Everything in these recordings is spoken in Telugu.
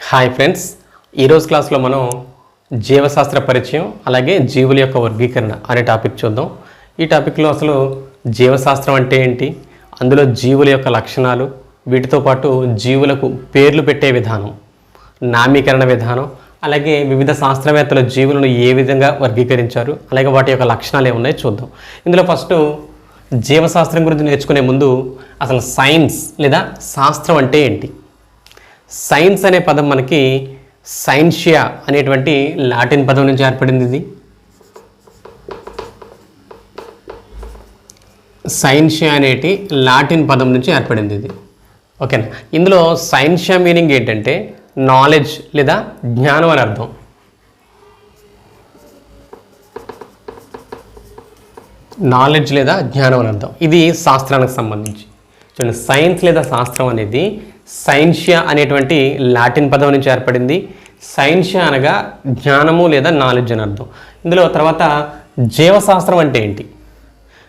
హాయ్ ఫ్రెండ్స్, ఈరోజు క్లాస్లో మనం జీవశాస్త్ర పరిచయం అలాగే జీవుల యొక్క వర్గీకరణ అనే టాపిక్ చూద్దాం. ఈ టాపిక్లో అసలు జీవశాస్త్రం అంటే ఏంటి, అందులో జీవుల యొక్క లక్షణాలు, వీటితో పాటు జీవులకు పేర్లు పెట్టే విధానం, నామీకరణ విధానం, అలాగే వివిధ శాస్త్రవేత్తలు జీవులను ఏ విధంగా వర్గీకరించారు, అలాగే వాటి యొక్క లక్షణాలు ఏమున్నాయో చూద్దాం. ఇందులో ఫస్ట్ జీవశాస్త్రం గురించి నేర్చుకునే ముందు అసలు సైన్స్ లేదా శాస్త్రం అంటే ఏంటి. సైన్స్ అనే పదం మనకి సైన్షియా అనేటువంటి లాటిన్ పదం నుంచి ఏర్పడింది. ఇది సైన్షియా అనేటి లాటిన్ పదం నుంచి ఏర్పడింది ఇది. ఓకేనా. ఇందులో సైన్షియా మీనింగ్ ఏంటంటే నాలెడ్జ్ లేదా జ్ఞానం అని అర్థం. నాలెడ్జ్ లేదా జ్ఞానం అని అర్థం. ఇది శాస్త్రానికి సంబంధించి. చూడండి, సైన్స్ లేదా శాస్త్రం అనేది సైన్షియా అనేటువంటి లాటిన్ పదం నుంచి ఏర్పడింది. సైన్షియా అనగా జ్ఞానము లేదా నాలెడ్జ్ అని అర్థం. ఇందులో తర్వాత జీవశాస్త్రం అంటే ఏంటి.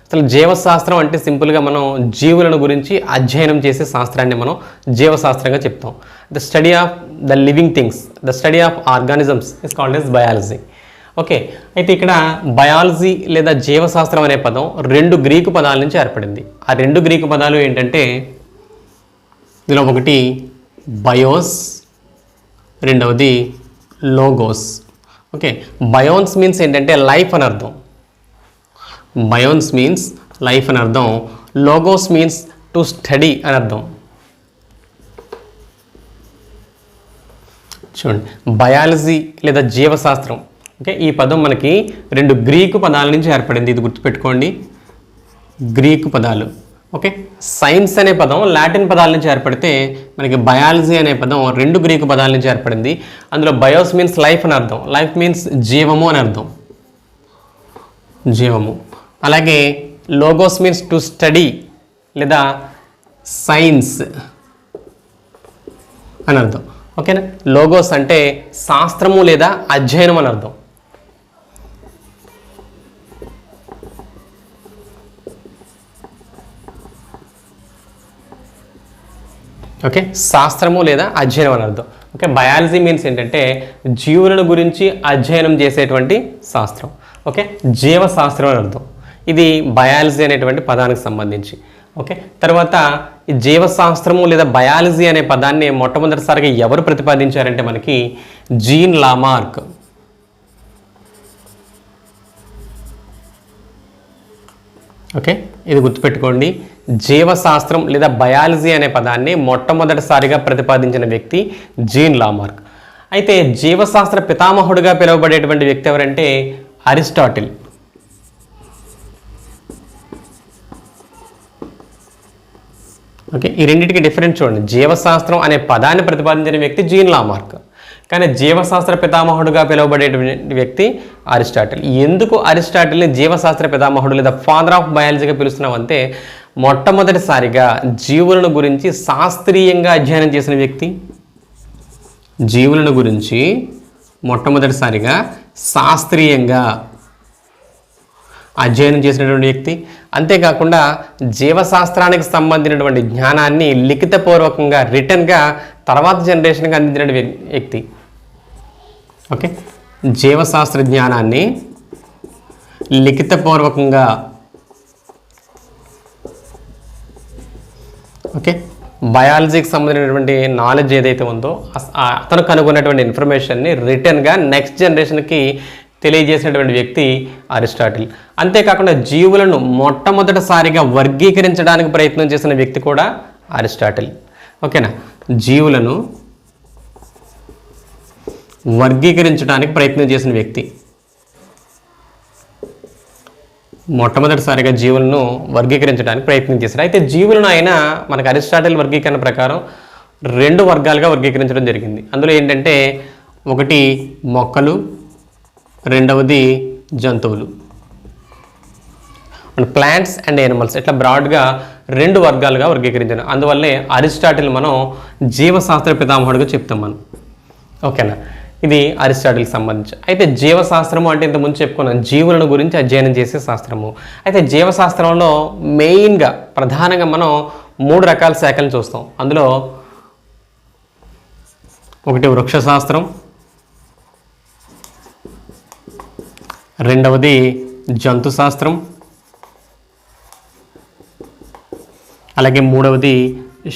అసలు జీవశాస్త్రం అంటే సింపుల్గా మనం జీవులను గురించి అధ్యయనం చేసే శాస్త్రాన్ని మనం జీవశాస్త్రంగా చెప్తాం. The study of the living things, the study of organisms is called as biology. Okay, అయితే ఇక్కడ బయాలజీ లేదా జీవశాస్త్రం అనే పదం రెండు గ్రీకు పదాల నుంచి ఏర్పడింది. ఆ రెండు గ్రీకు పదాలు ఏంటంటే, ఇందులో ఒకటి బయోస్, రెండవది లోగోస్. ఓకే, బయోన్స్ మీన్స్ ఏంటంటే లైఫ్ అని అర్థం. బయోన్స్ మీన్స్ లైఫ్ అని అర్థం. లోగోస్ మీన్స్ టు స్టడీ అని అర్థం. చూడండి, బయాలజీ లేదా జీవశాస్త్రం. ఓకే, ఈ పదం మనకి రెండు గ్రీకు పదాల నుంచి ఏర్పడింది. ఇది గుర్తుపెట్టుకోండి, గ్రీకు పదాలు. ఓకే, సైన్స్ అనే పదం లాటిన్ పదాల నుంచి ఏర్పడితే మనకి బయాలజీ అనే పదం రెండు గ్రీకు పదాల నుంచి ఏర్పడింది. అందులో బయోస్ మీన్స్ లైఫ్ అని అర్థం. లైఫ్ మీన్స్ జీవము అని అర్థం, జీవము. అలాగే లోగోస్ మీన్స్ టు స్టడీ లేదా సైన్స్ అని అర్థం. ఓకేనా. లోగోస్ అంటే శాస్త్రము లేదా అధ్యయనం అని అర్థం. ఓకే, శాస్త్రము లేదా అధ్యయనం అని అర్థం. ఓకే, బయాలజీ మీన్స్ ఏంటంటే జీవులను గురించి అధ్యయనం చేసేటువంటి శాస్త్రం. ఓకే, జీవశాస్త్రం అని అర్థం. ఇది బయాలజీ అనేటువంటి పదానికి సంబంధించి. ఓకే, తర్వాత ఈ జీవశాస్త్రము లేదా బయాలజీ అనే పదాన్ని మొట్టమొదటిసారిగా ఎవరు ప్రతిపాదించారంటే మనకి జీన్ లామార్క్. ఓకే, ఇది గుర్తుపెట్టుకోండి. జీవశాస్త్రం లేదా బయాలజీ అనే పదాన్ని మొట్టమొదటిసారిగా ప్రతిపాదించిన వ్యక్తి జీన్ లామార్క్. అయితే జీవశాస్త్ర పితామహుడుగా పిలువబడేటువంటి వ్యక్తి ఎవరంటే అరిస్టాటిల్. ఓకే, ఈ రెండింటికి డిఫరెన్స్ చూడండి. జీవశాస్త్రం అనే పదాన్ని ప్రతిపాదించిన వ్యక్తి జీన్ లామార్క్, కానీ జీవశాస్త్ర పితామహుడుగా పిలువబడేటువంటి వ్యక్తి అరిస్టాటిల్. ఎందుకు అరిస్టాటిల్ని జీవశాస్త్ర పితామహుడు లేదా ఫాదర్ ఆఫ్ బయాలజీగా పిలుస్తున్నామంటే, మొట్టమొదటిసారిగా జీవులను గురించి శాస్త్రీయంగా అధ్యయనం చేసిన వ్యక్తి. జీవులను గురించి మొట్టమొదటిసారిగా శాస్త్రీయంగా అధ్యయనం చేసినటువంటి వ్యక్తి. అంతేకాకుండా జీవశాస్త్రానికి సంబంధించినటువంటి జ్ఞానాన్ని లిఖితపూర్వకంగా రిటర్న్గా తర్వాత జనరేషన్కి అందించిన వ్యక్తి. ఓకే, జీవశాస్త్ర జ్ఞానాన్ని లిఖితపూర్వకంగా, ఓకే, బయాలజీకి సంబంధించినటువంటి నాలెడ్జ్ ఏదైతే ఉందో అతను కనుగొన్నటువంటి ఇన్ఫర్మేషన్ని రిటర్న్గా నెక్స్ట్ జనరేషన్కి తెలియజేసినటువంటి వ్యక్తి అరిస్టాటిల్. అంతేకాకుండా జీవులను మొట్టమొదటిసారిగా వర్గీకరించడానికి ప్రయత్నం చేసిన వ్యక్తి కూడా అరిస్టాటిల్. ఓకేనా, జీవులను వర్గీకరించడానికి ప్రయత్నం చేసిన వ్యక్తి. మొట్టమొదటిసారిగా జీవులను వర్గీకరించడానికి ప్రయత్నం చేశారు. అయితే జీవులను ఆయన మనకు అరిస్టాటిల్ వర్గీకరణ ప్రకారం రెండు వర్గాలుగా వర్గీకరించడం జరిగింది. అందులో ఏంటంటే ఒకటి మొక్కలు, రెండవది జంతువులు. ప్లాంట్స్ అండ్ యానిమల్స్, ఇట్లా బ్రాడ్గా రెండు వర్గాలుగా వర్గీకరించారు. అందువల్లే అరిస్టాటిల్ మనం జీవశాస్త్ర పితామహుడుగా చెప్తాం మనం. ఓకేనా, ఇది అరిస్టాటిల్కి సంబంధించి. అయితే జీవశాస్త్రము అంటే ఇంతకుముందు చెప్పుకున్నాం, జీవులను గురించి అధ్యయనం చేసే శాస్త్రము. అయితే జీవశాస్త్రంలో మెయిన్గా ప్రధానంగా మనం మూడు రకాల శాఖలను చూస్తాం. అందులో ఒకటి వృక్షశాస్త్రం, రెండవది జంతు శాస్త్రం, అలాగే మూడవది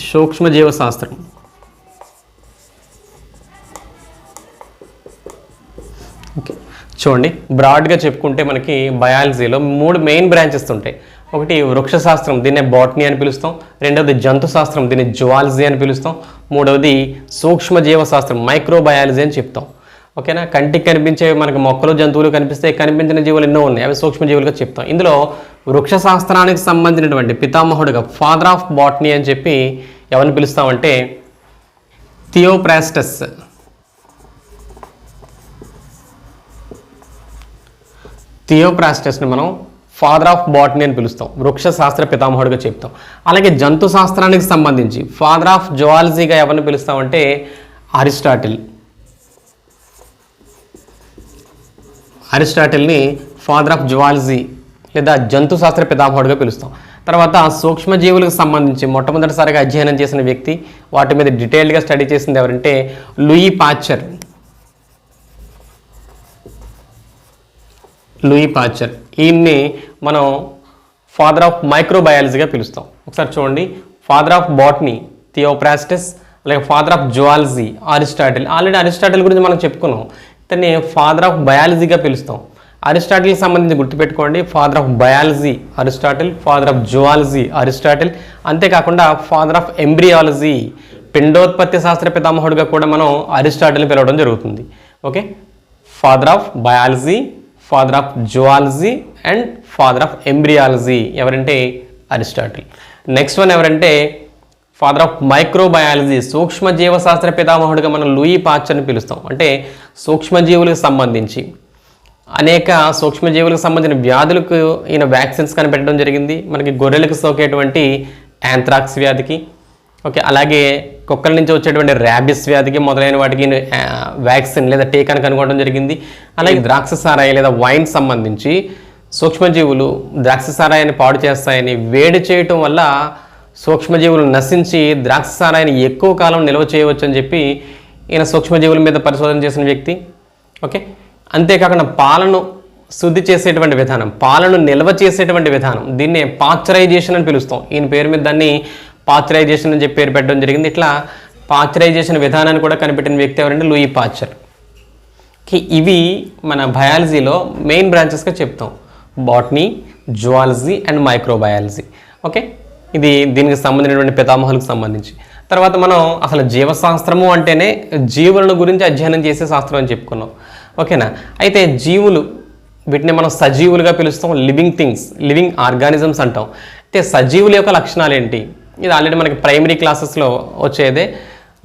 సూక్ష్మజీవ శాస్త్రం. ఓకే, చూడండి బ్రాడ్గా చెప్పుకుంటే మనకి బయాలజీలో 3 మెయిన్ బ్రాంచెస్ ఉంటాయి. ఒకటి వృక్షశాస్త్రం, దీన్నే బాటనీ అని పిలుస్తాం. రెండవది జంతు శాస్త్రం, దీన్ని జువాలజీ అని పిలుస్తాం. మూడవది సూక్ష్మజీవ శాస్త్రం, మైక్రోబయాలజీ అని చెప్తాం. ఓకేనా, కంటికి కనిపించే మనకు మొక్కలు జంతువులు కనిపిస్తే కనిపించిన జీవులు ఎన్నో ఉన్నాయి, అవి సూక్ష్మజీవులుగా చెప్తాం. ఇందులో వృక్షశాస్త్రానికి సంబంధించినటువంటి పితామహుడుగా ఫాదర్ ఆఫ్ బాటనీ అని చెప్పి ఎవరిని పిలుస్తామంటే థియోప్రాస్టస్. థియోప్రాస్టస్ని మనం ఫాదర్ ఆఫ్ బాటనీ అని పిలుస్తాం, వృక్షశాస్త్ర పితామహుడుగా చెప్తాం. అలాగే జంతు శాస్త్రానికి సంబంధించి ఫాదర్ ఆఫ్ జువాలజీగా ఎవరిని పిలుస్తామంటే అరిస్టాటిల్. అరిస్టాటిల్ని ఫాదర్ ఆఫ్ జువాలజీ లేదా జంతు శాస్త్ర పితామహుడుగా పిలుస్తాం. తర్వాత సూక్ష్మజీవులకు సంబంధించి మొట్టమొదటిసారిగా అధ్యయనం చేసిన వ్యక్తి, వాటి మీద డీటెయిల్డ్గా స్టడీ చేసింది ఎవరంటే లూయి పాశ్చర్. లూయి పాశ్చర్, ఈయన్ని మనం ఫాదర్ ఆఫ్ మైక్రోబయాలజీగా పిలుస్తాం. ఒకసారి చూడండి, ఫాదర్ ఆఫ్ బాటనీ థియోప్రాస్టస్, అలాగే father of zoology Aristotle. Already Aristotle గురించి మనం చెప్పుకున్నాం, ఇతన్ని ఫాదర్ ఆఫ్ బయాలజీగా పిలుస్తాం. అరిస్టాటిల్కి సంబంధించి గుర్తుపెట్టుకోండి, father of biology Aristotle, father of zoology Aristotle. అంతేకాకుండా ఫాదర్ ఆఫ్ ఎంబ్రియాలజీ, పిండోత్పత్తి శాస్త్ర పితామహుడుగా కూడా మనం అరిస్టాటిల్ని పిలవడం జరుగుతుంది. Okay, father of biology, father of zoology and father of embryology ఎవరంటే అరిస్టాటిల్. నెక్స్ట్ వన్ ఎవరంటే ఫాదర్ ఆఫ్ మైక్రోబయాలజీ, సూక్ష్మజీవ శాస్త్ర పితామహుడుగా మనం లూయి పాశ్చర్ని పిలుస్తాం. అంటే సూక్ష్మజీవులకు సంబంధించి అనేక సూక్ష్మజీవులకు సంబంధించిన వ్యాధులకు ఈయన వ్యాక్సిన్స్ కనిపెట్టడం జరిగింది. మనకి గొర్రెలకు సోకేటువంటి యాంథ్రాక్స్ వ్యాధికి, ఓకే, అలాగే కుక్కల నుంచి వచ్చేటువంటి ర్యాబిస్ వ్యాధికి మొదలైన వాటికి వ్యాక్సిన్ లేదా టీకాను కనుగొనడం జరిగింది. అలాగే ద్రాక్ష సారాయి లేదా వైన్ సంబంధించి సూక్ష్మజీవులు ద్రాక్ష సారాయాన్ని పాడు చేస్తాయని, వేడి చేయటం వల్ల సూక్ష్మజీవులు నశించి ద్రాక్ష సారాయిని ఎక్కువ కాలం నిల్వ చేయవచ్చు అని చెప్పి ఈయన సూక్ష్మజీవుల మీద పరిశోధన చేసిన వ్యక్తి. ఓకే, అంతేకాకుండా పాలను శుద్ధి చేసేటువంటి విధానం, పాలను నిల్వ చేసేటువంటి విధానం, దీన్నే పాశ్చరైజేషన్ అని పిలుస్తాం. ఈయన పేరు మీద దాన్ని పాశ్చరైజేషన్ అని చెప్పి పేరు పెట్టడం జరిగింది. ఇట్లా పాశ్చరైజేషన్ విధానాన్ని కూడా కనిపెట్టిన వ్యక్తి ఎవరంటే లూయి పాశ్చర్. ఇవి మన బయాలజీలో మెయిన్ బ్రాంచెస్గా చెప్తాం, botany, zoology and microbiology. Okay, ఇది దీనికి సంబంధించినటువంటి పితామహులకు సంబంధించి. తర్వాత మనం అసలు జీవశాస్త్రము అంటేనే జీవులను గురించి అధ్యయనం చేసే శాస్త్రం అని చెప్పుకున్నాం. ఓకేనా, అయితే జీవులు, వీటిని మనం సజీవులుగా పిలుస్తాం, లివింగ్ థింగ్స్, లివింగ్ ఆర్గానిజమ్స్ అంటాం. అయితే సజీవుల యొక్క లక్షణాలు ఏంటి, ఇది ఆల్రెడీ మనకి ప్రైమరీ క్లాసెస్లో వచ్చేదే.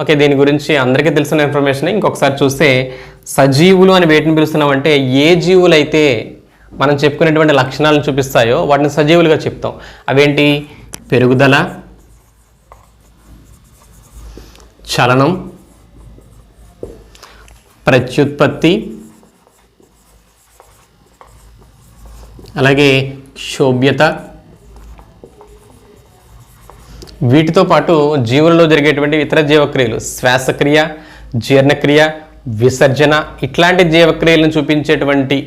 ఓకే, దీని గురించి అందరికీ తెలిసిన ఇన్ఫర్మేషన్. ఇంకొకసారి చూస్తే సజీవులు అని వేటిని పిలుస్తున్నామంటే ఏ జీవులైతే మనం చెప్పుకునేటువంటి లక్షణాలను చూపిస్తాయో వాటిని సజీవులుగా చెప్తాం. అవేంటి, పెరుగుదల, చలనం, ప్రత్యుత్పత్తి, అలాగే క్షోభ్యత. వీటితో పాటు జీవులలో జరిగేటువంటి ఇతర జీవక్రియలు, శ్వాసక్రియ, జీర్ణక్రియ, విసర్జన, ఇట్లాంటి జీవక్రియలను చూపించేటువంటి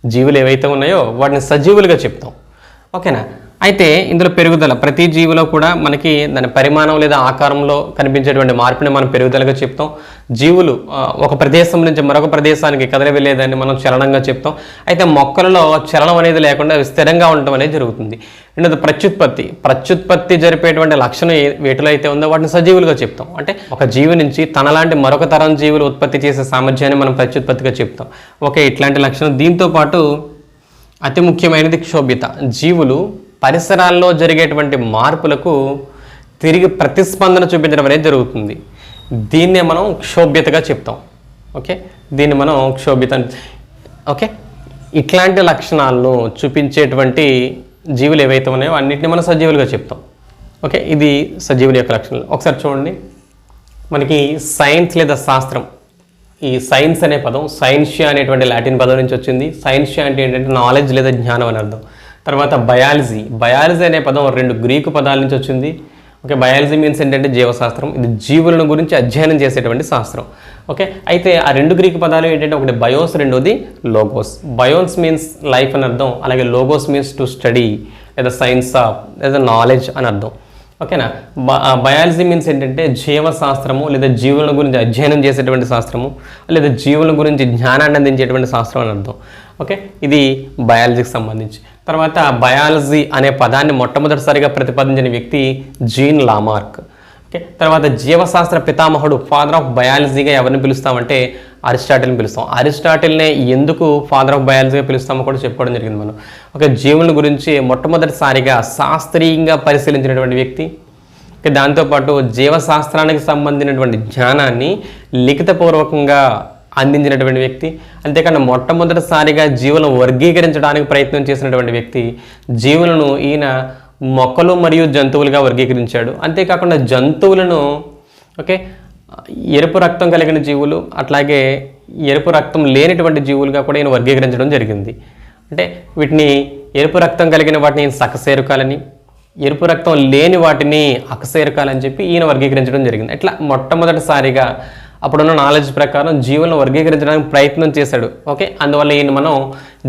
జీవులు ఏవైతే ఉన్నాయో వాటిని సజీవులుగా చెప్తాం. ఓకేనా, అయితే ఇందులో పెరుగుదల, ప్రతి జీవిలో కూడా మనకి దాని పరిమాణం లేదా ఆకారంలో కనిపించేటువంటి మార్పుని మనం పెరుగుదలగా చెప్తాం. జీవులు ఒక ప్రదేశం నుంచి మరొక ప్రదేశానికి కదలి వెళ్ళేదాన్ని మనం చలనంగా చెప్తాం. అయితే మొక్కలలో చలనం అనేది లేకుండా స్థిరంగా ఉండటం అనేది జరుగుతుంది. రెండోది ప్రత్యుత్పత్తి, ప్రత్యుత్పత్తి జరిపేటువంటి లక్షణం వేటిలో అయితే ఉందో వాటిని సజీవులుగా చెప్తాం. అంటే ఒక జీవి నుంచి తనలాంటి మరొక తరం జీవులు ఉత్పత్తి చేసే సామర్థ్యాన్ని మనం ప్రత్యుత్పత్తిగా చెప్తాం. ఓకే, ఇట్లాంటి లక్షణం. దీంతో పాటు అతి ముఖ్యమైనది క్షోభ్యత. జీవులు పరిసరాల్లో జరిగేటువంటి మార్పులకు తిరిగి ప్రతిస్పందన చూపించడం అనేది జరుగుతుంది. దీన్నే మనం క్షోభ్యతగా చెప్తాం. ఓకే, దీన్ని మనం క్షోభ్యత. ఓకే, ఇట్లాంటి లక్షణాలను చూపించేటువంటి జీవులు ఏవైతే ఉన్నాయో అన్నింటినీ మనం సజీవులుగా చెప్తాం. ఓకే, ఇది సజీవుల యొక్క లక్షణాలు. ఒకసారి చూడండి, మనకి సైన్స్ లేదా శాస్త్రం, ఈ సైన్స్ అనే పదం సైన్షియా అనేటువంటి లాటిన్ పదం నుంచి వచ్చింది. సైన్షియా అంటే ఏంటంటే నాలెడ్జ్ లేదా జ్ఞానం అని అర్థం. తర్వాత బయాలజీ, బయాలజీ అనే పదం 2 గ్రీకు పదాల నుంచి వచ్చింది. ఓకే, బయాలజీ మీన్స్ ఏంటంటే జీవశాస్త్రం. ఇది జీవులను గురించి అధ్యయనం చేసేటువంటి శాస్త్రం. ఓకే, అయితే ఆ రెండు గ్రీకు పదాలు ఏంటంటే ఒకటి బయోస్, రెండోది లోగోస్. బయోన్స్ మీన్స్ లైఫ్ అని అర్థం, అలాగే లోగోస్ మీన్స్ టు స్టడీ లేదా సైన్స్ ఆఫ్ లేదా నాలెడ్జ్ అని అర్థం. ఓకేనా, బయాలజీ మీన్స్ ఏంటంటే జీవశాస్త్రము లేదా జీవుల గురించి అధ్యయనం చేసేటువంటి శాస్త్రము లేదా జీవుల గురించి జ్ఞానాన్ని అందించేటువంటి శాస్త్రం అని అర్థం. ఓకే, ఇది బయాలజీకి సంబంధించి. తర్వాత బయాలజీ అనే పదాన్ని మొట్టమొదటిసారిగా ప్రతిపాదించిన వ్యక్తి జీన్ లామార్క్. ఓకే, తర్వాత జీవశాస్త్ర పితామహుడు ఫాదర్ ఆఫ్ బయాలజీగా ఎవరిని పిలుస్తామంటే అరిస్టాటిల్ని పిలుస్తాం. అరిస్టాటిల్నే ఎందుకు ఫాదర్ ఆఫ్ బయాలజీగా పిలుస్తామో కూడా చెప్పుకోవడం జరిగింది మనం. ఓకే, జీవుల గురించి మొట్టమొదటిసారిగా శాస్త్రీయంగా పరిశీలించినటువంటి వ్యక్తి. దాంతోపాటు జీవశాస్త్రానికి సంబంధించినటువంటి జ్ఞానాన్ని లిఖితపూర్వకంగా అందించినటువంటి వ్యక్తి. అంతేకాకుండా మొట్టమొదటిసారిగా జీవులను వర్గీకరించడానికి ప్రయత్నం చేసినటువంటి వ్యక్తి. జీవులను ఈయన మొక్కలు మరియు జంతువులుగా వర్గీకరించాడు. అంతేకాకుండా జంతువులను ఓకే ఎరుపు రక్తం కలిగిన జీవులు అట్లాగే ఎరుపు రక్తం లేనటువంటి జీవులుగా కూడా ఈయన వర్గీకరించడం జరిగింది. అంటే వీటిని ఎరుపు రక్తం కలిగిన వాటిని సకశేరుకాలని, ఎరుపు రక్తం లేని వాటిని అకశేరుకాలని చెప్పి ఈయన వర్గీకరించడం జరిగింది. ఇట్లా మొట్టమొదటిసారిగా అప్పుడున్న నాలెడ్జ్ ప్రకారం జీవులను వర్గీకరించడానికి ప్రయత్నం చేశాడు. ఓకే, అందువల్ల ఈయన మనం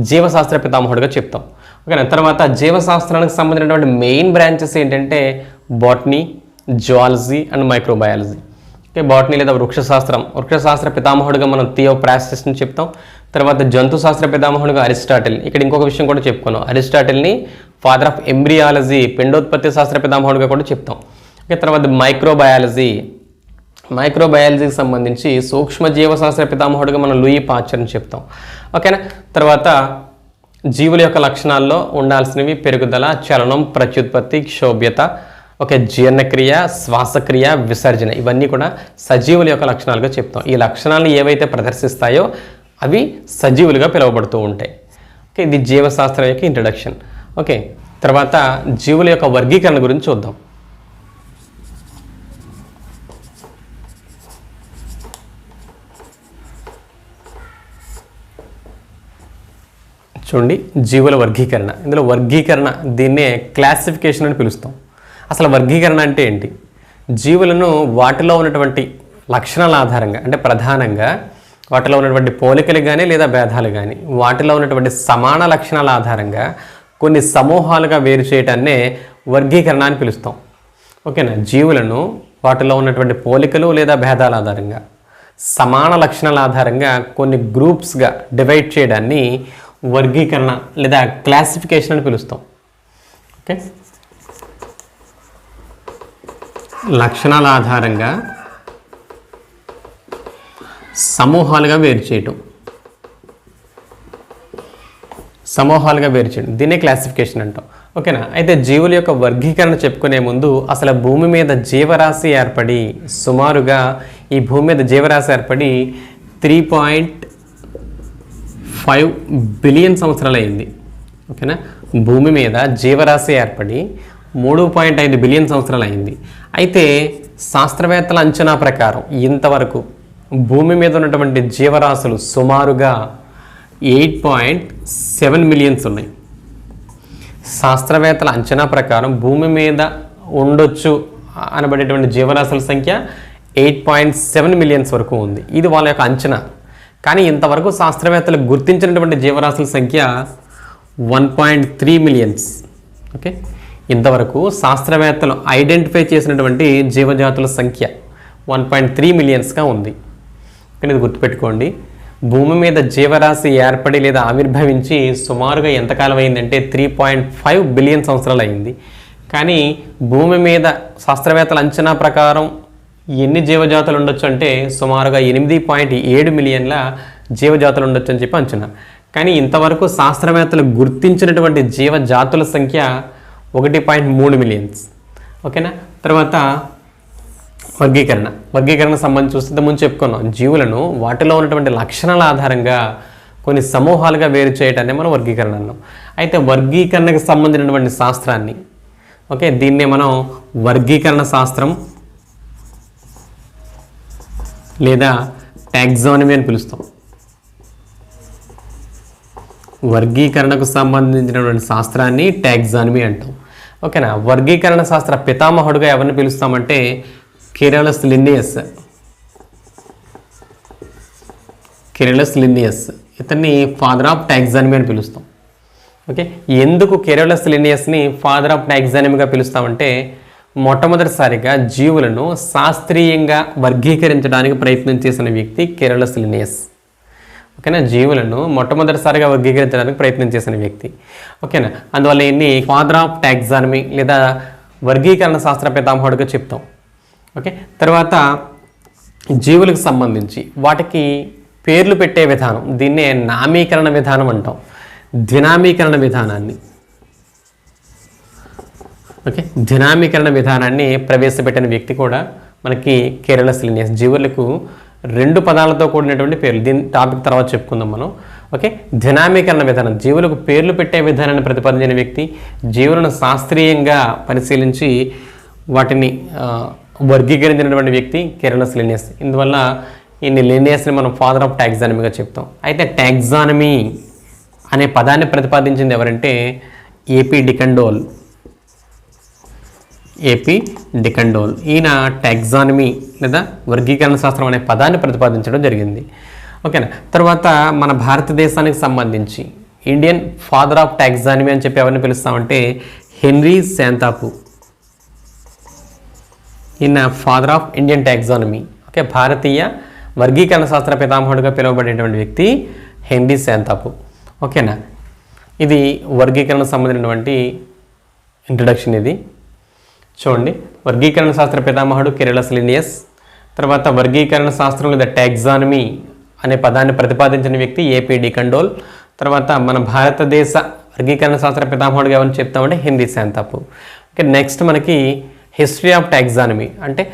జీవశాస్త్ర పితామహుడిగా చెప్తాం. ఓకేనా, తర్వాత జీవశాస్త్రానికి సంబంధించినటువంటి మెయిన్ బ్రాంచెస్ ఏంటంటే botany, zoology and microbiology. Okay, botany లేదా వృక్షశాస్త్ర పితామహుడిగా మనం థియోప్రాస్టస్ని చెప్తాం. తర్వాత జంతు శాస్త్ర పితామహుడిగా అరిస్టాటిల్. ఇక్కడ ఇంకొక విషయం కూడా చెప్పుకున్నాం, అరిస్టాటిల్ని ఫాదర్ ఆఫ్ ఎంబ్రియాలజీ పిండోత్పత్తి శాస్త్ర పితామహుడిగా కూడా చెప్తాం. ఓకే, తర్వాత మైక్రోబయాలజీకి సంబంధించి సూక్ష్మ జీవశాస్త్ర పితామహుడిగా మనం లూయి పాశ్చర్ని చెప్తాం. ఓకేనా, తర్వాత జీవుల యొక్క లక్షణాల్లో ఉండాల్సినవి పెరుగుదల, చలనం, ప్రత్యుత్పత్తి, క్షోభ్యత, ఓకే, జీర్ణక్రియ, శ్వాసక్రియ, విసర్జన, ఇవన్నీ కూడా సజీవుల యొక్క లక్షణాలుగా చెప్తాం. ఈ లక్షణాలను ఏవైతే ప్రదర్శిస్తాయో అవి సజీవులుగా పిలువబడుతూ ఉంటాయి. ఓకే, ఇది జీవశాస్త్రం యొక్క ఇంట్రడక్షన్. ఓకే, తర్వాత జీవుల యొక్క వర్గీకరణ గురించి చూద్దాం. చూడండి, జీవుల వర్గీకరణ. ఇందులో వర్గీకరణ దీన్నే క్లాసిఫికేషన్ అని పిలుస్తాం. అసలు వర్గీకరణ అంటే ఏంటి? జీవులను వాటిలో ఉన్నటువంటి లక్షణాల ఆధారంగా, అంటే ప్రధానంగా వాటిలో ఉన్నటువంటి పోలికలు కానీ లేదా భేదాలు కానీ వాటిలో ఉన్నటువంటి సమాన లక్షణాల ఆధారంగా కొన్ని సమూహాలుగా వేరు చేయటాన్నే వర్గీకరణ అని పిలుస్తాం. ఓకేనా, జీవులను వాటిలో ఉన్నటువంటి పోలికలు లేదా భేదాల ఆధారంగా సమాన లక్షణాల ఆధారంగా కొన్ని గ్రూప్స్గా డివైడ్ చేయడాన్ని వర్గీకరణ లేదా క్లాసిఫికేషన్ అని పిలుస్తాం. ఓకే, లక్షణాల ఆధారంగా సమూహాలుగా వేరు చేయడం దీన్నే క్లాసిఫికేషన్ అంటాం. ఓకేనా, అయితే జీవుల యొక్క వర్గీకరణ చెప్పుకునే ముందు అసలు భూమి మీద జీవరాశి ఏర్పడి సుమారుగా ఈ భూమి మీద జీవరాశి ఏర్పడి 3.5 బిలియన్ సంవత్సరాలు అయింది. ఓకేనా, భూమి మీద జీవరాశి ఏర్పడి 3.5 బిలియన్ సంవత్సరాలు అయింది. అయితే శాస్త్రవేత్తల అంచనా ప్రకారం ఇంతవరకు భూమి మీద ఉన్నటువంటి జీవరాశులు సుమారుగా 8.7 మిలియన్స్ ఉన్నాయి. శాస్త్రవేత్తల అంచనా ప్రకారం భూమి మీద ఉండొచ్చు అనబడేటువంటి జీవరాశుల సంఖ్య 8.7 మిలియన్స్ వరకు ఉంది. ఇది వాళ్ళ యొక్క అంచనా. కానీ ఇంతవరకు శాస్త్రవేత్తలు గుర్తించినటువంటి జీవరాశుల సంఖ్య 1.3 మిలియన్స్. ఓకే, ఇంతవరకు శాస్త్రవేత్తలు ఐడెంటిఫై చేసినటువంటి జీవజాతుల సంఖ్య 1.3 మిలియన్స్గా ఉంది. కానీ ఇది గుర్తుపెట్టుకోండి, భూమి మీద జీవరాశి ఏర్పడి లేదా ఆవిర్భవించి సుమారుగా ఎంతకాలం అయిందంటే 3.5 బిలియన్ సంవత్సరాలు అయింది. కానీ భూమి మీద శాస్త్రవేత్తల అంచనా ప్రకారం ఎన్ని జీవజాతులు ఉండొచ్చు అంటే సుమారుగా 8.7 మిలియన్ల జీవజాతులు ఉండొచ్చు అని చెప్పి అంచనా. కానీ ఇంతవరకు శాస్త్రవేత్తలు గుర్తించినటువంటి జీవజాతుల సంఖ్య 1.3 మిలియన్స్. ఓకేనా, తర్వాత వర్గీకరణ సంబంధించి చూస్తే ముందు చెప్పుకున్నాం, జీవులను వాటిలో ఉన్నటువంటి లక్షణాల ఆధారంగా కొన్ని సమూహాలుగా వేరు చేయటాన్ని మనం వర్గీకరణ అన్నాం. అయితే వర్గీకరణకు సంబంధించినటువంటి శాస్త్రాన్ని ఓకే దీన్నే మనం వర్గీకరణ శాస్త్రం లేదా టాక్సానమీ అని పిలుస్తాం. వర్గీకరణకు సంబంధించినటువంటి శాస్త్రాన్ని టాక్సానమీ అంటాం. ఓకేనా. వర్గీకరణ శాస్త్ర పితామహుడుగా ఎవరిని పిలుస్తామంటే కెరోలస్ లిన్నియస్. ఇతన్ని ఫాదర్ ఆఫ్ టాక్సానమీ అని పిలుస్తాం. ఓకే, ఎందుకు కెరోలస్ లిన్నియస్ని ఫాదర్ ఆఫ్ టాక్సానమీగా పిలుస్తామంటే మొట్టమొదటిసారిగా జీవులను శాస్త్రీయంగా వర్గీకరించడానికి ప్రయత్నం చేసిన వ్యక్తి కెరోలస్ లిన్నియస్. ఓకేనా, జీవులను మొట్టమొదటిసారిగా వర్గీకరించడానికి ప్రయత్నం చేసిన వ్యక్తి. ఓకేనా, అందువల్ల ఇన్ని ఫాదర్ ఆఫ్ టాక్సానమీ లేదా వర్గీకరణ శాస్త్ర పితామహుడుగా చెప్తాం. ఓకే, తర్వాత జీవులకు సంబంధించి వాటికి పేర్లు పెట్టే విధానం, దీన్నే నామీకరణ విధానం అంటాం. ద్వినామీకరణ విధానాన్ని ద్వినామీకరణ విధానాన్ని ప్రవేశపెట్టిన వ్యక్తి కూడా మనకి కెరోలస్ లిన్నియస్. జీవులకు 2 పదాలతో కూడినటువంటి పేర్లు, దీని టాపిక్ తర్వాత చెప్పుకుందాం మనం. ఓకే, ద్వినామీకరణ విధానం, జీవులకు పేర్లు పెట్టే విధానాన్ని ప్రతిపాదించిన వ్యక్తి, జీవులను శాస్త్రీయంగా పరిశీలించి వాటిని వర్గీకరించినటువంటి వ్యక్తి కెరోలస్ లిన్నియస్. ఇందువల్ల ఈ లిన్నియస్ని మనం ఫాదర్ ఆఫ్ టాక్సానమీగా చెప్తాం. అయితే టాక్సానమీ అనే పదాన్ని ప్రతిపాదించింది ఎవరంటే ఏపీ డికండోల్. ఈయన టాక్సానమీ లేదా వర్గీకరణ శాస్త్రం అనే పదాన్ని ప్రతిపాదించడం జరిగింది. ఓకేనా, తర్వాత మన భారతదేశానికి సంబంధించి ఇండియన్ ఫాదర్ ఆఫ్ టాక్సానమీ అని చెప్పి ఎవరిని పిలుస్తామంటే హెన్రీ శాంతాపు. ఈయన father of Indian taxonomy. Okay, భారతీయ వర్గీకరణ శాస్త్ర పితామహుడుగా పిలువబడేటువంటి వ్యక్తి హెన్రీ శాంతాపు. ఓకేనా, ఇది వర్గీకరణకు సంబంధించినటువంటి ఇంట్రడక్షన్. ఇది చూడండి, వర్గీకరణ శాస్త్ర పితామహుడు కెరోలస్ లిన్నియస్. తర్వాత వర్గీకరణ శాస్త్రం లేదా టాక్సానమీ అనే పదాన్ని ప్రతిపాదించిన వ్యక్తి ఏపీ డికండోల్. తర్వాత మన భారతదేశ వర్గీకరణ శాస్త్ర పితామహుడుగా ఎవరిని చెప్తామంటే హెన్రీ శాంతాపు. ఓకే, నెక్స్ట్ మనకి హిస్టరీ ఆఫ్ టాక్సానమీ అంటే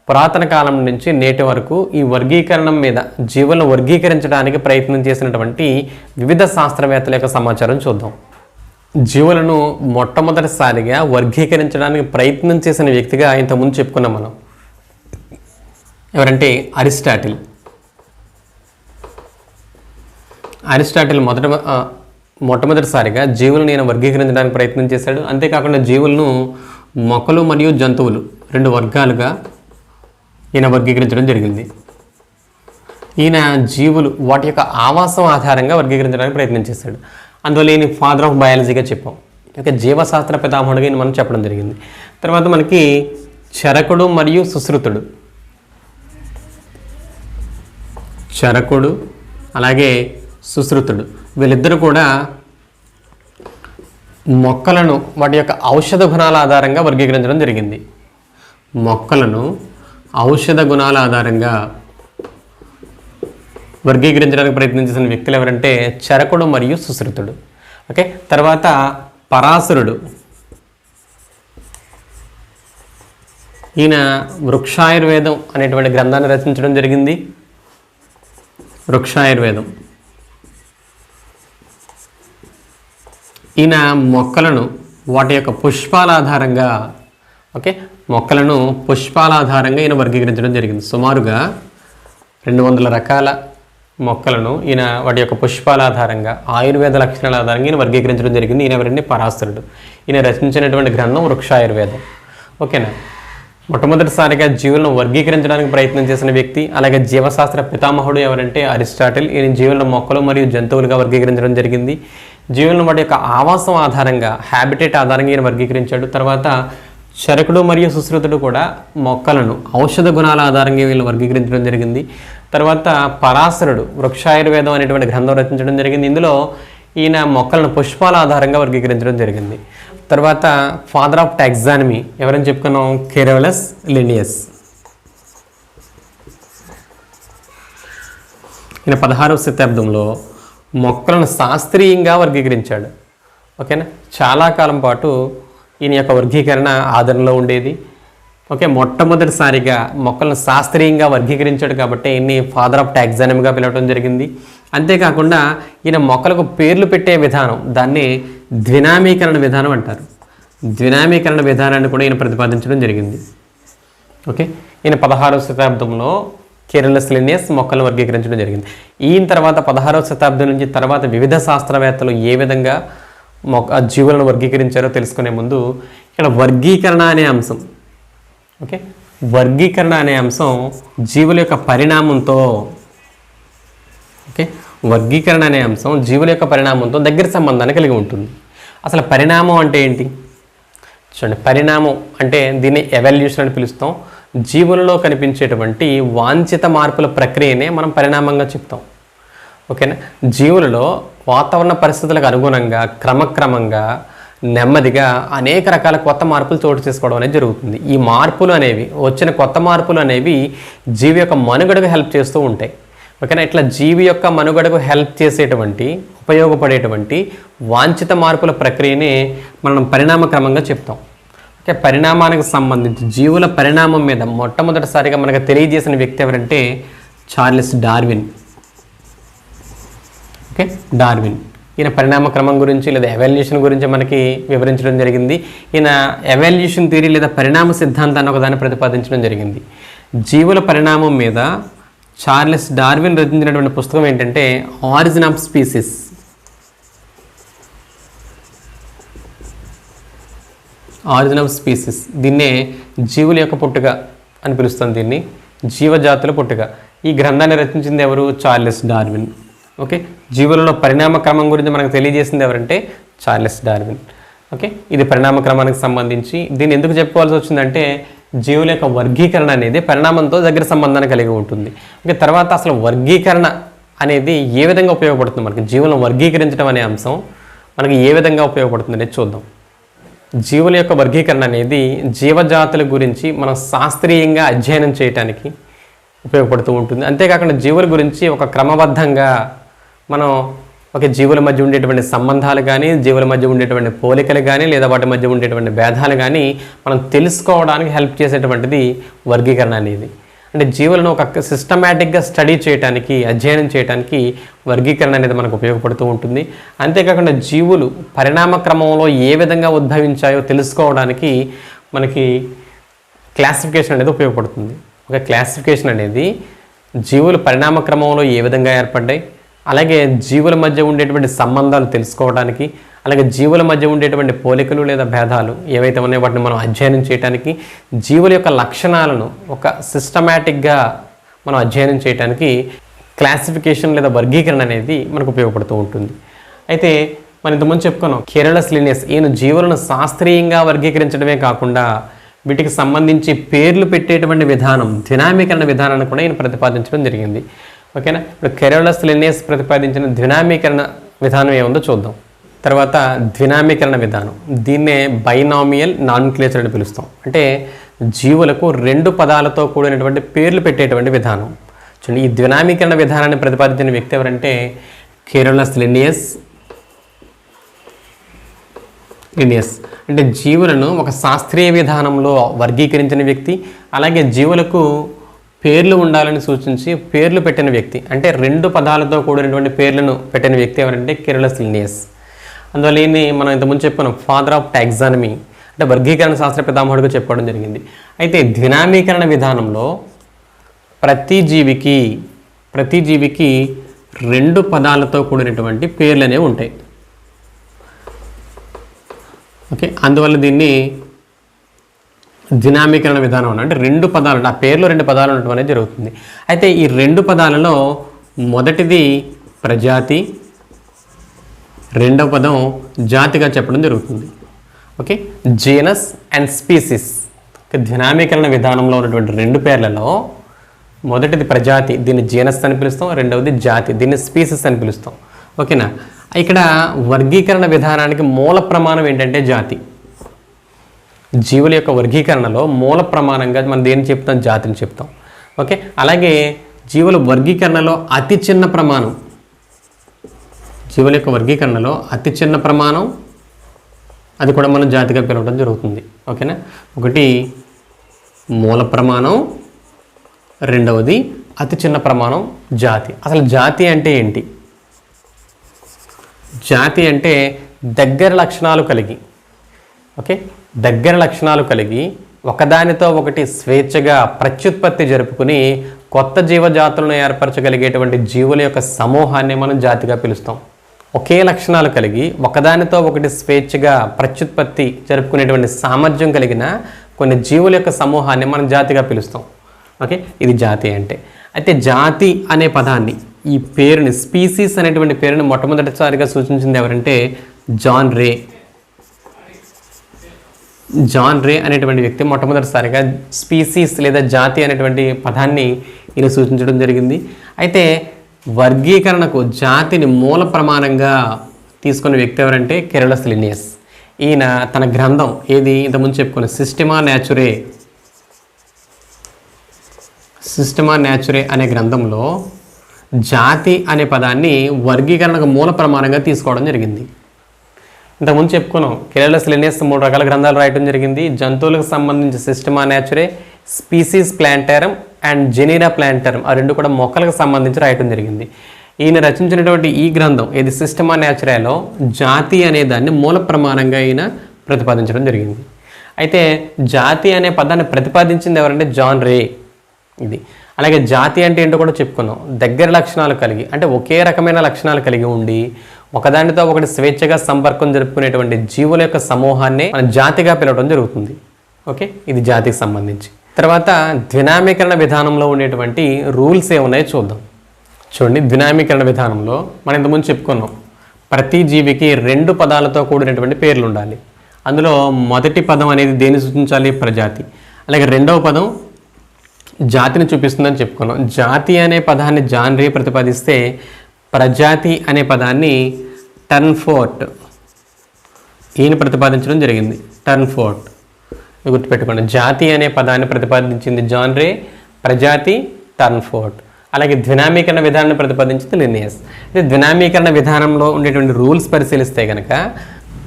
పురాతన కాలం నుంచి నేటి వరకు ఈ వర్గీకరణం మీద, జీవులను వర్గీకరించడానికి ప్రయత్నం చేసినటువంటి వివిధ శాస్త్రవేత్తల యొక్క సమాచారం చూద్దాం. జీవులను మొట్టమొదటిసారిగా వర్గీకరించడానికి ప్రయత్నం చేసిన వ్యక్తిగా ఇంతకుముందు చెప్పుకున్నాం మనం. ఎవరంటే అరిస్టాటిల్ మొట్టమొదటిసారిగా జీవులను ఈయన వర్గీకరించడానికి ప్రయత్నం చేశాడు. అంతేకాకుండా జీవులను మొక్కలు మరియు జంతువులు 2 వర్గాలుగా ఈయన వర్గీకరించడం జరిగింది. ఈయన జీవులు వాటి యొక్క ఆవాసం ఆధారంగా వర్గీకరించడానికి ప్రయత్నం చేశాడు. అందువల్ల ఈయన ఫాదర్ ఆఫ్ బయాలజీగా చెప్పాం. ఓకే, జీవశాస్త్ర పితామహుడుగా ఈయన మనం చెప్పడం జరిగింది. తర్వాత మనకి చరకుడు మరియు సుశ్రుతుడు. అలాగే సుశ్రుతుడు, వీళ్ళిద్దరూ కూడా మొక్కలను వాటి యొక్క ఔషధ గుణాల ఆధారంగా వర్గీకరించడం జరిగింది. మొక్కలను ఔషధ గుణాల ఆధారంగా వర్గీకరించడానికి ప్రయత్నం చేసిన వ్యక్తులు ఎవరంటే చరకుడు మరియు సుశ్రుతుడు. ఓకే, తర్వాత పరాశరుడు. ఈయన వృక్షాయుర్వేదం అనేటువంటి గ్రంథాన్ని రచించడం జరిగింది. వృక్షాయుర్వేదం. ఈయన మొక్కలను వాటి యొక్క పుష్పాల ఆధారంగా మొక్కలను పుష్పాల ఆధారంగా ఈయన వర్గీకరించడం జరిగింది. సుమారుగా 200 రకాల మొక్కలను ఈయన వాటి యొక్క పుష్పాల ఆధారంగా, ఆయుర్వేద లక్షణాల ఆధారంగా ఈయన వర్గీకరించడం జరిగింది. ఈయన ఎవరంటే పరాశరుడు. ఈయన రచించినటువంటి గ్రంథం వృక్షాయుర్వేదం. ఓకేనా, మొట్టమొదటిసారిగా జీవులను వర్గీకరించడానికి ప్రయత్నం చేసిన వ్యక్తి. అలాగే జీవశాస్త్ర పితామహుడు ఎవరంటే అరిస్టాటిల్. ఈయన జీవులను మొక్కలు మరియు జంతువులుగా వర్గీకరించడం జరిగింది. జీవులను వాటి యొక్క ఆవాసం ఆధారంగా, హ్యాబిటేట్ ఆధారంగా ఈయన వర్గీకరించాడు. తర్వాత చరకుడు మరియు సుశ్రుతుడు కూడా మొక్కలను ఔషధ గుణాల ఆధారంగా వీళ్ళు వర్గీకరించడం జరిగింది. తర్వాత పరాశరుడు వృక్షాయుర్వేదం అనేటువంటి గ్రంథం రచించడం జరిగింది. ఇందులో ఈయన మొక్కలను పుష్పాల ఆధారంగా వర్గీకరించడం జరిగింది. తర్వాత ఫాదర్ ఆఫ్ టాక్సానమీ ఎవరని చెప్పుకున్నాం? Carolus Linnaeus. ఈయన 16వ శతాబ్దంలో మొక్కలను శాస్త్రీయంగా వర్గీకరించాడు. ఓకేనా, చాలా కాలం పాటు ఈయన యొక్క వర్గీకరణ ఆదరణలో ఉండేది. ఓకే, మొట్టమొదటిసారిగా మొక్కలను శాస్త్రీయంగా వర్గీకరించాడు కాబట్టి ఈయన్ని ఫాదర్ ఆఫ్ టాక్సానమీగా పిలవడం జరిగింది. అంతేకాకుండా ఈయన మొక్కలకు పేర్లు పెట్టే విధానం, దాన్ని ద్వినామీకరణ విధానం అంటారు. ద్వినామీకరణ విధానాన్ని కూడా ఈయన ప్రతిపాదించడం జరిగింది. ఓకే, ఈయన 16వ శతాబ్దంలో కెరోలస్ లిన్నియస్ మొక్కలను వర్గీకరించడం జరిగింది. ఈయన తర్వాత 16వ శతాబ్దం నుంచి తర్వాత వివిధ శాస్త్రవేత్తలు ఏ విధంగా జీవులను వర్గీకరించారో తెలుసుకునే ముందు ఇక్కడ వర్గీకరణ అనే అంశం, ఓకే, వర్గీకరణ అనే అంశం జీవుల యొక్క పరిణామంతో, ఓకే, వర్గీకరణ అనే అంశం జీవుల యొక్క పరిణామంతో దగ్గర సంబంధాన్ని కలిగి ఉంటుంది. అసలు పరిణామం అంటే ఏంటి చూడండి. పరిణామం అంటే దీన్ని ఎవల్యూషన్ అని పిలుస్తాం. జీవులలో కనిపించేటువంటి వాంఛిత మార్పుల ప్రక్రియనే మనం పరిణామంగా చెప్తాం. ఓకేనా. జీవులలో వాతావరణ పరిస్థితులకు అనుగుణంగా క్రమక్రమంగా నెమ్మదిగా అనేక రకాల కొత్త మార్పులు చోటు చేసుకోవడం అనేది జరుగుతుంది. ఈ మార్పులు అనేవి వచ్చిన కొత్త మార్పులు అనేవి జీవి యొక్క మనుగడకు హెల్ప్ చేస్తూ ఉంటాయి. ఓకేనా. ఇట్లా జీవి యొక్క మనుగడకు హెల్ప్ చేసేటువంటి ఉపయోగపడేటువంటి వాంఛిత మార్పుల ప్రక్రియనే మనం పరిణామక్రమంగా చెప్తాం. ఓకే. పరిణామానికి సంబంధించి జీవుల పరిణామం మీద మొట్టమొదటిసారిగా మనకు తెలియజేసిన వ్యక్తి ఎవరంటే చార్లెస్ డార్విన్. Okay, Darwin. ఈయన పరిణామ క్రమం గురించి లేదా ఎవల్యూషన్ గురించి మనకి వివరించడం జరిగింది. ఈయన ఎవల్యూషన్ థియరీ లేదా పరిణామ సిద్ధాంతాన్ని ఒకదాన్ని ప్రతిపాదించడం జరిగింది. జీవుల పరిణామం మీద చార్లెస్ డార్విన్ రచించినటువంటి పుస్తకం ఏంటంటే origin of species. Origin of species, దీన్నే జీవుల యొక్క పుట్టుక అని పిలుస్తాం. దీన్ని జీవజాతుల పుట్టుక. ఈ గ్రంథాన్ని రచించింది ఎవరు? Charles Darwin. ఓకే. జీవులలో పరిణామ క్రమం గురించి మనకు తెలియజేసింది ఎవరంటే చార్లెస్ డార్విన్. ఓకే. ఇది పరిణామ క్రమానికి సంబంధించి. దీన్ని ఎందుకు చెప్పుకోవాల్సి వచ్చిందంటే జీవుల యొక్క వర్గీకరణ అనేది పరిణామంతో దగ్గర సంబంధాన్ని కలిగి ఉంటుంది. ఓకే. తర్వాత అసలు వర్గీకరణ అనేది ఏ విధంగా ఉపయోగపడుతుంది, మనకి జీవులను వర్గీకరించడం అనే అంశం మనకి ఏ విధంగా ఉపయోగపడుతుంది అనేది చూద్దాం. జీవుల యొక్క వర్గీకరణ అనేది జీవజాతుల గురించి మనం శాస్త్రీయంగా అధ్యయనం చేయడానికి ఉపయోగపడుతూ ఉంటుంది. అంతేకాకుండా జీవుల గురించి ఒక క్రమబద్ధంగా మనం ఒక జీవుల మధ్య ఉండేటువంటి సంబంధాలు కానీ, జీవుల మధ్య ఉండేటువంటి పోలికలు కానీ, లేదా వాటి మధ్య ఉండేటువంటి భేదాలు కానీ మనం తెలుసుకోవడానికి హెల్ప్ చేసేటువంటిది వర్గీకరణ అనేది. అంటే జీవులను ఒక సిస్టమేటిక్గా స్టడీ చేయడానికి, అధ్యయనం చేయడానికి వర్గీకరణ అనేది మనకు ఉపయోగపడుతూ ఉంటుంది. అంతేకాకుండా జీవులు పరిణామ క్రమంలో ఏ విధంగా ఉద్భవించాయో తెలుసుకోవడానికి మనకి క్లాసిఫికేషన్ అనేది ఉపయోగపడుతుంది. ఒక క్లాసిఫికేషన్ అనేది జీవులు పరిణామ క్రమంలో ఏ విధంగా ఏర్పడ్డాయి, అలాగే జీవుల మధ్య ఉండేటువంటి సంబంధాలు తెలుసుకోవడానికి, అలాగే జీవుల మధ్య ఉండేటువంటి పోలికలు లేదా భేదాలు ఏవైతే ఉన్నాయో వాటిని మనం అధ్యయనం చేయడానికి, జీవుల యొక్క లక్షణాలను ఒక సిస్టమేటిక్గా మనం అధ్యయనం చేయడానికి క్లాసిఫికేషన్ లేదా వర్గీకరణ అనేది మనకు ఉపయోగపడుతూ ఉంటుంది. అయితే మనం ఇంతకుముందు చెప్పుకున్నాం కెరోలస్ లిన్నేయస్. ఈయన జీవులను శాస్త్రీయంగా వర్గీకరించడమే కాకుండా వీటికి సంబంధించి పేర్లు పెట్టేటువంటి విధానం, ద్వినామీకరణ విధానాన్ని కూడా ఈయన ప్రతిపాదించడం జరిగింది. ఓకేనా. ఇప్పుడు కెరోలస్ లిన్నేయస్ ప్రతిపాదించిన ద్వినామీకరణ విధానం ఏముందో చూద్దాం. తర్వాత ద్వినామీకరణ విధానం, దీన్నే బైనామియల్ నాన్క్లేచర్ అని పిలుస్తాం. అంటే జీవులకు రెండు పదాలతో కూడినటువంటి పేర్లు పెట్టేటువంటి విధానం. చూడండి, ఈ ద్వినామీకరణ విధానాన్ని ప్రతిపాదించిన వ్యక్తి ఎవరంటే కెరోలస్ లిన్నేయస్. అంటే జీవులను ఒక శాస్త్రీయ విధానంలో వర్గీకరించిన వ్యక్తి, అలాగే జీవులకు పేర్లు ఉండాలని సూచించి పేర్లు పెట్టిన వ్యక్తి. అంటే రెండు పదాలతో కూడినటువంటి పేర్లను పెట్టిన వ్యక్తి ఎవరంటే కెరోలస్ లిన్నేయస్. అందువల్ల ఈయన్ని మనం ఇంతకుముందు చెప్పుకున్నాం ఫాదర్ ఆఫ్ టాక్సానమీ, అంటే వర్గీకరణ శాస్త్ర పితామహుడిగా చెప్పుకోవడం జరిగింది. అయితే ద్వినామీకరణ విధానంలో ప్రతి జీవికి రెండు పదాలతో కూడినటువంటి పేర్లు అనేవి ఉంటాయి. ఓకే. అందువల్ల దీన్ని ద్వినామీకరణ విధానం అంటే రెండు పదాలు, ఆ పేర్లో రెండు పదాలు ఉండటం అనేది జరుగుతుంది. అయితే ఈ రెండు పదాలలో మొదటిది ప్రజాతి, రెండవ పదం జాతిగా చెప్పడం జరుగుతుంది. ఓకే. Genus and species. ద్వినామీకరణ విధానంలో ఉన్నటువంటి రెండు పేర్లలో మొదటిది ప్రజాతి, దీన్ని జీనస్ అని పిలుస్తాం. రెండవది జాతి, దీన్ని స్పీసీస్ అని పిలుస్తాం. ఓకేనా. ఇక్కడ వర్గీకరణ విధానానికి మూల ప్రమాణం ఏంటంటే జాతి. జీవుల యొక్క వర్గీకరణలో మూల ప్రమాణంగా మనం దేన్ని చెప్తాం? జాతిని చెప్తాం. ఓకే. అలాగే జీవుల వర్గీకరణలో అతి చిన్న ప్రమాణం, జీవుల యొక్క వర్గీకరణలో అతి చిన్న ప్రమాణం, అది కూడా మనం జాతిగా పిలవడం జరుగుతుంది. ఓకేనా. ఒకటి మూల ప్రమాణం, రెండవది అతి చిన్న ప్రమాణం జాతి. అసలు జాతి అంటే ఏంటి? జాతి అంటే దగ్గర లక్షణాలు కలిగి, ఓకే, దగ్గర లక్షణాలు కలిగి ఒకదానితో ఒకటి స్వేచ్ఛగా ప్రత్యుత్పత్తి జరుపుకుని కొత్త జీవజాతులను ఏర్పరచగలిగేటువంటి జీవుల యొక్క సమూహాన్ని మనం జాతిగా పిలుస్తాం. ఒకే లక్షణాలు కలిగి ఒకదానితో ఒకటి స్వేచ్ఛగా ప్రత్యుత్పత్తి జరుపుకునేటువంటి సామర్థ్యం కలిగిన కొన్ని జీవుల యొక్క సమూహాన్ని మనం జాతిగా పిలుస్తాం. ఓకే, ఇది జాతి అంటే. అయితే జాతి అనే పదాన్ని, ఈ పేరుని, స్పీసీస్ అనేటువంటి పేరుని మొట్టమొదటిసారిగా సూచించింది ఎవరంటే జాన్ రే. జాన్ రే అనేటువంటి వ్యక్తి మొట్టమొదటిసారిగా స్పీసీస్ లేదా జాతి అనేటువంటి పదాన్ని ఈయన సూచించడం జరిగింది. అయితే వర్గీకరణకు జాతిని మూల ప్రమాణంగా తీసుకున్న వ్యక్తి ఎవరంటే కెరలస్ లిన్నియస్. ఈయన తన గ్రంథం ఏది ఇంతకుముందు చెప్పుకున్న సిస్టమా న్యాచురే అనే గ్రంథంలో జాతి అనే పదాన్ని వర్గీకరణకు మూల ప్రమాణంగా తీసుకోవడం జరిగింది. ఇంతకుముందు చెప్పుకున్నాం, కెరలస్ లిన్నియస్ 3 రకాల గ్రంథాలు రాయటం జరిగింది. జంతువులకు సంబంధించి సిస్టమా న్యాచురే, స్పీసీస్ ప్లాంటేరం అండ్ జెనీరా ప్లాంటేరం, ఆ రెండు కూడా మొక్కలకు సంబంధించి రాయటం జరిగింది. ఈయన రచించినటువంటి ఈ గ్రంథం ఏది సిస్టమా న్యాచురేలో జాతి అనే దాన్ని మూల ప్రమాణంగా ఈయన ప్రతిపాదించడం జరిగింది. అయితే జాతి అనే పదాన్ని ప్రతిపాదించింది ఎవరంటే జాన్ రే. ఇది అలాగే జాతి అంటే ఏంటో కూడా చెప్పుకున్నాం. దగ్గర లక్షణాలు కలిగి, అంటే ఒకే రకమైన లక్షణాలు కలిగి ఉండి ఒకదానితో ఒకటి స్వేచ్ఛగా సంపర్కం జరుపుకునేటువంటి జీవుల యొక్క సమూహాన్ని మనం జాతిగా పిలవడం జరుగుతుంది. ఓకే, ఇది జాతికి సంబంధించి. తర్వాత ద్వినామీకరణ విధానంలో ఉండేటువంటి రూల్స్ ఏమున్నాయో చూద్దాం. చూడండి, ద్వినామీకరణ విధానంలో మనం ఇంతకుముందు చెప్పుకున్నాం, ప్రతి జీవికి 2 పదాలతో కూడినటువంటి పేర్లు ఉండాలి. అందులో మొదటి పదం అనేది దేన్ని సూచించాలి? ప్రజాతి. అలాగే రెండవ పదం జాతిని చూపిస్తుందని చెప్పుకున్నాం. జాతి అనే పదాన్ని జాన్ రే ప్రతిపాదిస్తే ప్రజాతి అనే పదాన్ని టర్న్ఫోర్ట్ ఈయన ప్రతిపాదించడం జరిగింది. టర్న్ఫోర్ట్ గుర్తుపెట్టుకోండి. జాతి అనే పదాన్ని ప్రతిపాదించింది జాన్ రే, ప్రజాతి టర్న్ఫోర్ట్. అలాగే ద్వినామీకరణ విధానాన్ని ప్రతిపాదించింది లిన్నియస్. అయితే ద్వినామీకరణ విధానంలో ఉండేటువంటి రూల్స్ పరిశీలిస్తే కనుక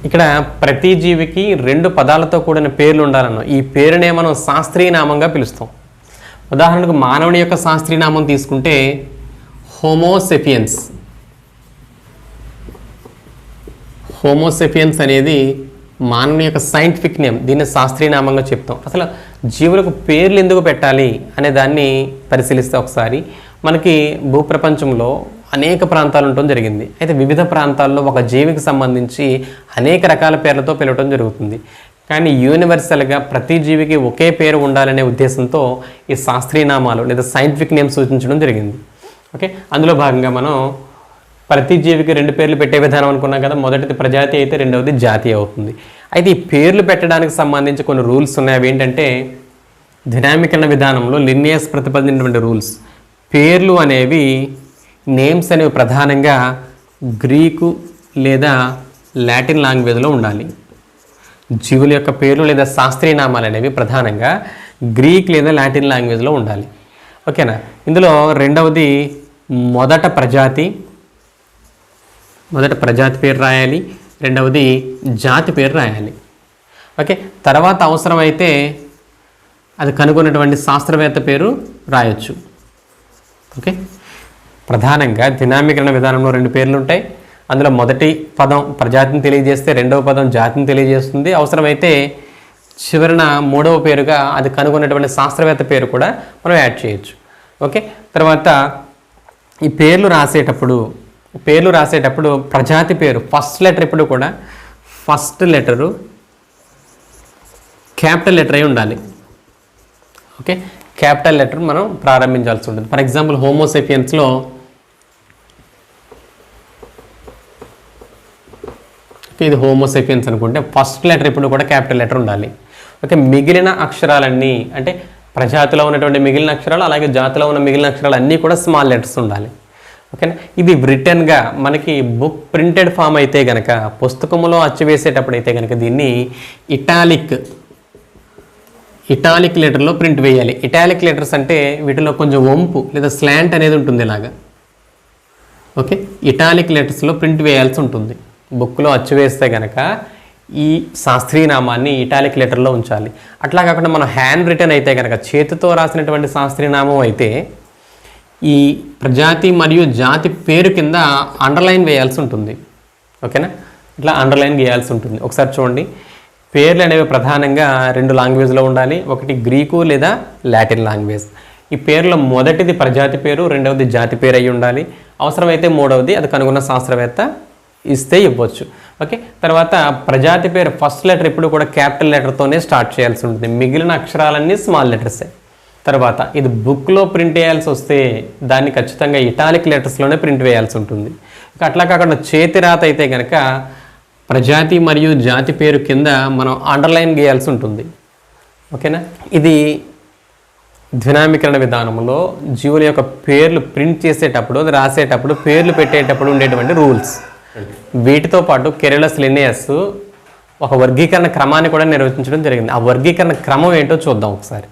ఇక్కడ ప్రతి జీవికి 2 పదాలతో కూడిన పేర్లు ఉండాలన్నాం. ఈ పేరునే మనం శాస్త్రీయ నామంగా పిలుస్తాం. ఉదాహరణకు మానవుని యొక్క శాస్త్రీయ నామం తీసుకుంటే హోమోసెపియన్స్. హోమోసెపియన్స్ అనేది మానవుని యొక్క సైంటిఫిక్ నేమ్, దీన్ని శాస్త్రీయ నామంగా చెప్తాం. అసలు జీవులకు పేర్లు ఎందుకు పెట్టాలి అనే దాన్ని పరిశీలిస్తే ఒకసారి మనకి భూప్రపంచంలో అనేక ప్రాంతాలు ఉండటం జరిగింది. అయితే వివిధ ప్రాంతాల్లో ఒక జీవికి సంబంధించి అనేక రకాల పేర్లతో పిలవటం జరుగుతుంది. కానీ యూనివర్సల్గా ప్రతి జీవికి ఒకే పేరు ఉండాలనే ఉద్దేశంతో ఈ శాస్త్రీయ నామాలు లేదా సైంటిఫిక్ నేమ్ సూచించడం జరిగింది. ఓకే, అందులో భాగంగా మనం ప్రతి జీవికి 2 పేర్లు పెట్టే విధానం అనుకున్నాం కదా. మొదటిది ప్రజాతి అయితే రెండవది జాతి అవుతుంది. అయితే ఈ పేర్లు పెట్టడానికి సంబంధించి కొన్ని రూల్స్ ఉన్నాయి. అవి ఏంటంటే ద్వినామీకరణ విధానంలో లిన్నియస్ ప్రతిపాదించినటువంటి రూల్స్. పేర్లు అనేవి, నేమ్స్ అనేవి ప్రధానంగా గ్రీకు లేదా లాటిన్ లాంగ్వేజ్లో ఉండాలి. జీవుల యొక్క పేర్లు లేదా శాస్త్రీయ నామాలు అనేవి ప్రధానంగా గ్రీక్ లేదా లాటిన్ లాంగ్వేజ్లో ఉండాలి. ఓకేనా. ఇందులో రెండవది మొదట ప్రజాతి పేరు రాయాలి, రెండవది జాతి పేరు రాయాలి. ఓకే, తర్వాత అవసరమైతే అది కనుగొన్నటువంటి శాస్త్రవేత్త పేరు రాయొచ్చు. ఓకే, ప్రధానంగా ద్వినామీకరణ విధానంలో 2 పేర్లు ఉంటాయి. అందులో మొదటి పదం ప్రజాతిని తెలియజేస్తే రెండవ పదం జాతిని తెలియజేస్తుంది. అవసరమైతే చివరిన 3వ పేరుగా అది కనుగొన్నటువంటి శాస్త్రవేత్త పేరు కూడా మనం యాడ్ చేయొచ్చు. ఓకే, తర్వాత ఈ పేర్లు రాసేటప్పుడు ప్రజాతి పేరు ఫస్ట్ లెటర్ ఎప్పుడు కూడా ఫస్ట్ లెటరు క్యాపిటల్ లెటర్ అయి ఉండాలి. ఓకే, క్యాపిటల్ లెటర్ మనం ప్రారంభించాల్సి ఉంటుంది. ఫర్ ఎగ్జాంపుల్ హోమోసెపియన్స్లో ఇది హోమోసెపియన్స్ అనుకుంటే ఫస్ట్ లెటర్ ఇప్పుడు కూడా క్యాపిటల్ లెటర్ ఉండాలి. ఓకే, మిగిలిన అక్షరాలన్నీ అంటే ప్రజాతిలో ఉన్నటువంటి మిగిలిన అక్షరాలు అలాగే జాతిలో ఉన్న మిగిలిన అక్షరాలు అన్నీ కూడా స్మాల్ లెటర్స్ ఉండాలి. ఓకేనా. ఇది రిటర్న్గా మనకి బుక్ ప్రింటెడ్ ఫామ్ అయితే కనుక, పుస్తకంలో అచ్చువేసేటప్పుడు అయితే కనుక దీన్ని ఇటాలిక్ లెటర్లో ప్రింట్ వేయాలి. ఇటాలిక్ లెటర్స్ అంటే వీటిలో కొంచెం వంపు లేదా స్లాంట్ అనేది ఉంటుంది ఇలాగా. ఓకే, ఇటాలిక్ లెటర్స్లో ప్రింట్ వేయాల్సి ఉంటుంది. బుక్లో అచ్చు వేస్తే కనుక ఈ శాస్త్రీయ నామాన్ని ఇటాలిక్ లెటర్లో ఉంచాలి. అట్లా కాకుండా మనం హ్యాండ్ రిటర్న్ అయితే కనుక, చేతితో రాసినటువంటి శాస్త్రీయ నామం అయితే ఈ ప్రజాతి మరియు జాతి పేరు కింద అండర్లైన్ వేయాల్సి ఉంటుంది. ఓకేనా, ఇట్లా అండర్లైన్ వేయాల్సి ఉంటుంది. ఒకసారి చూడండి, పేర్లు అనేవి ప్రధానంగా 2 లాంగ్వేజ్లో ఉండాలి. ఒకటి గ్రీకు లేదా లాటిన్ లాంగ్వేజ్. ఈ పేర్లో మొదటిది ప్రజాతి పేరు, రెండవది జాతి పేరు అయి ఉండాలి. అవసరమైతే 3వది అది కనుగొన్న శాస్త్రవేత్త ఇస్తే ఇవ్వచ్చు. ఓకే, తర్వాత ప్రజాతి పేరు ఫస్ట్ లెటర్ ఎప్పుడు కూడా క్యాపిటల్ లెటర్తోనే స్టార్ట్ చేయాల్సి ఉంటుంది, మిగిలిన అక్షరాలన్నీ స్మాల్ లెటర్సే. తర్వాత ఇది బుక్లో ప్రింట్ వేయాల్సి వస్తే దాన్ని ఖచ్చితంగా ఇటాలిక్ లెటర్స్లోనే ప్రింట్ వేయాల్సి ఉంటుంది. అట్లా కాకుండా చేతి రాత అయితే కనుక ప్రజాతి మరియు జాతి పేరు కింద మనం అండర్లైన్ గీయాల్సి ఉంటుంది. ఓకేనా, ఇది ద్వినామీకరణ విధానంలో జీవుల యొక్క పేర్లు ప్రింట్ చేసేటప్పుడు, అది రాసేటప్పుడు, పేర్లు పెట్టేటప్పుడు ఉండేటువంటి రూల్స్. వీటితో పాటు కెరోలస్ లిన్నేయస్ ఒక వర్గీకరణ క్రమాన్ని కూడా నిర్వచించడం జరిగింది. ఆ వర్గీకరణ క్రమం ఏంటో చూద్దాం ఒకసారి.